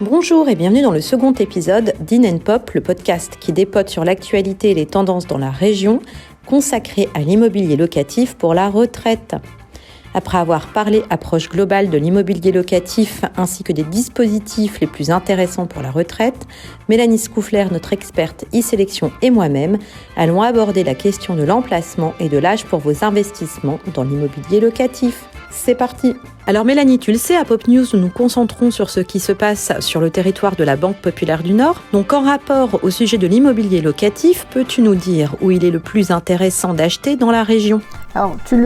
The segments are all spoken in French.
Bonjour et bienvenue dans le second épisode d'In & Pop, le podcast qui dépote sur l'actualité et les tendances dans la région, consacré à l'immobilier locatif pour la retraite. Après avoir parlé approche globale de l'immobilier locatif ainsi que des dispositifs les plus intéressants pour la retraite, Mélanie Scoufler, notre experte e-sélection et moi-même, allons aborder la question de l'emplacement et de l'âge pour vos investissements dans l'immobilier locatif. C'est parti! Alors Mélanie, tu le sais, à Pop News, nous nous concentrons sur ce qui se passe sur le territoire de la Banque Populaire du Nord. Donc en rapport au sujet de l'immobilier locatif, peux-tu nous dire où il est le plus intéressant d'acheter dans la région ? Alors, tu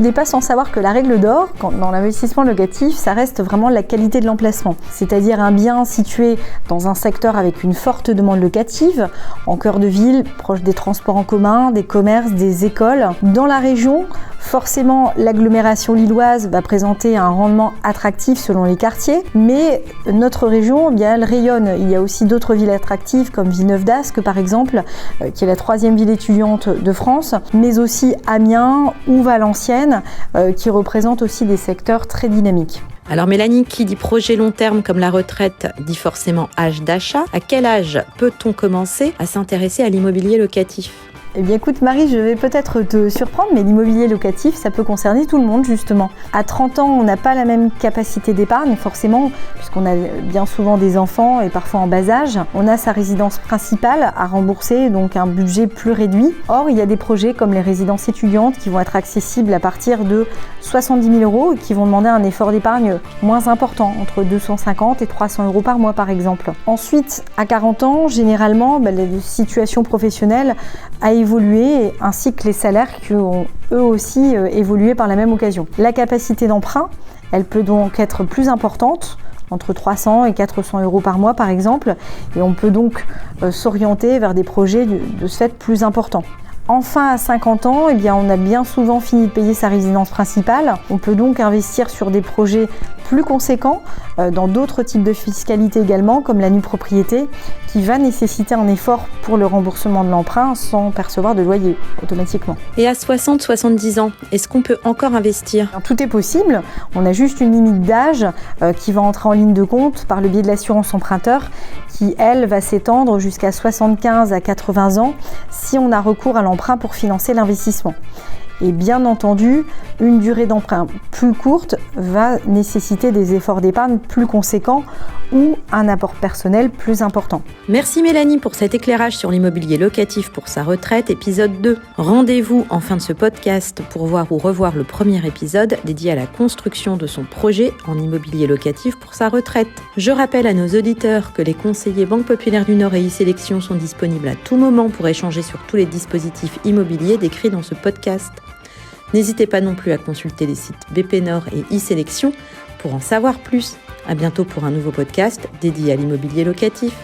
n'es pas sans savoir que la règle d'or, dans l'investissement locatif, ça reste vraiment la qualité de l'emplacement. C'est-à-dire un bien situé dans un secteur avec une forte demande locative, en cœur de ville, proche des transports en commun, des commerces, des écoles. Dans la région, forcément, l'agglomération lilloise va présenter un rendement attractif selon les quartiers, mais notre région, eh bien, elle rayonne. Il y a aussi d'autres villes attractives comme Villeneuve-d'Ascq, par exemple, qui est la 3e ville étudiante de France, mais aussi Amiens ou Valenciennes, qui représentent aussi des secteurs très dynamiques. Alors Mélanie, qui dit projet long terme comme la retraite, dit forcément âge d'achat. À quel âge peut-on commencer à s'intéresser à l'immobilier locatif ? Eh bien écoute Marie, je vais peut-être te surprendre, mais l'immobilier locatif, ça peut concerner tout le monde justement. À 30 ans, on n'a pas la même capacité d'épargne, forcément, puisqu'on a bien souvent des enfants et parfois en bas âge. On a sa résidence principale à rembourser, donc un budget plus réduit. Or, il y a des projets comme les résidences étudiantes qui vont être accessibles à partir de 70 000 € et qui vont demander un effort d'épargne moins important, entre 250 et 300 € par mois par exemple. Ensuite, à 40 ans, généralement, la situation professionnelle a évolué, ainsi que les salaires qui ont eux aussi évolué par la même occasion. La capacité d'emprunt, elle peut donc être plus importante, entre 300 et 400 € par mois par exemple, et on peut donc s'orienter vers des projets de ce fait plus importants. Enfin, à 50 ans, eh bien, on a bien souvent fini de payer sa résidence principale. On peut donc investir sur des projets plus conséquents dans d'autres types de fiscalité également, comme la nue propriété, qui va nécessiter un effort pour le remboursement de l'emprunt sans percevoir de loyer automatiquement. Et à 60-70 ans, est-ce qu'on peut encore investir ? Alors, tout est possible. On a juste une limite d'âge qui va entrer en ligne de compte par le biais de l'assurance emprunteur, qui, elle, va s'étendre jusqu'à 75 à 80 ans si on a recours à l'emprunt pour financer l'investissement. Et bien entendu, une durée d'emprunt plus courte va nécessiter des efforts d'épargne plus conséquents ou un apport personnel plus important. Merci Mélanie pour cet éclairage sur l'immobilier locatif pour sa retraite, épisode 2. Rendez-vous en fin de ce podcast pour voir ou revoir le premier épisode dédié à la construction de son projet en immobilier locatif pour sa retraite. Je rappelle à nos auditeurs que les conseillers Banque Populaire du Nord et e-sélection sont disponibles à tout moment pour échanger sur tous les dispositifs immobiliers décrits dans ce podcast. N'hésitez pas non plus à consulter les sites BP Nord et e-sélection pour en savoir plus. À bientôt pour un nouveau podcast dédié à l'immobilier locatif.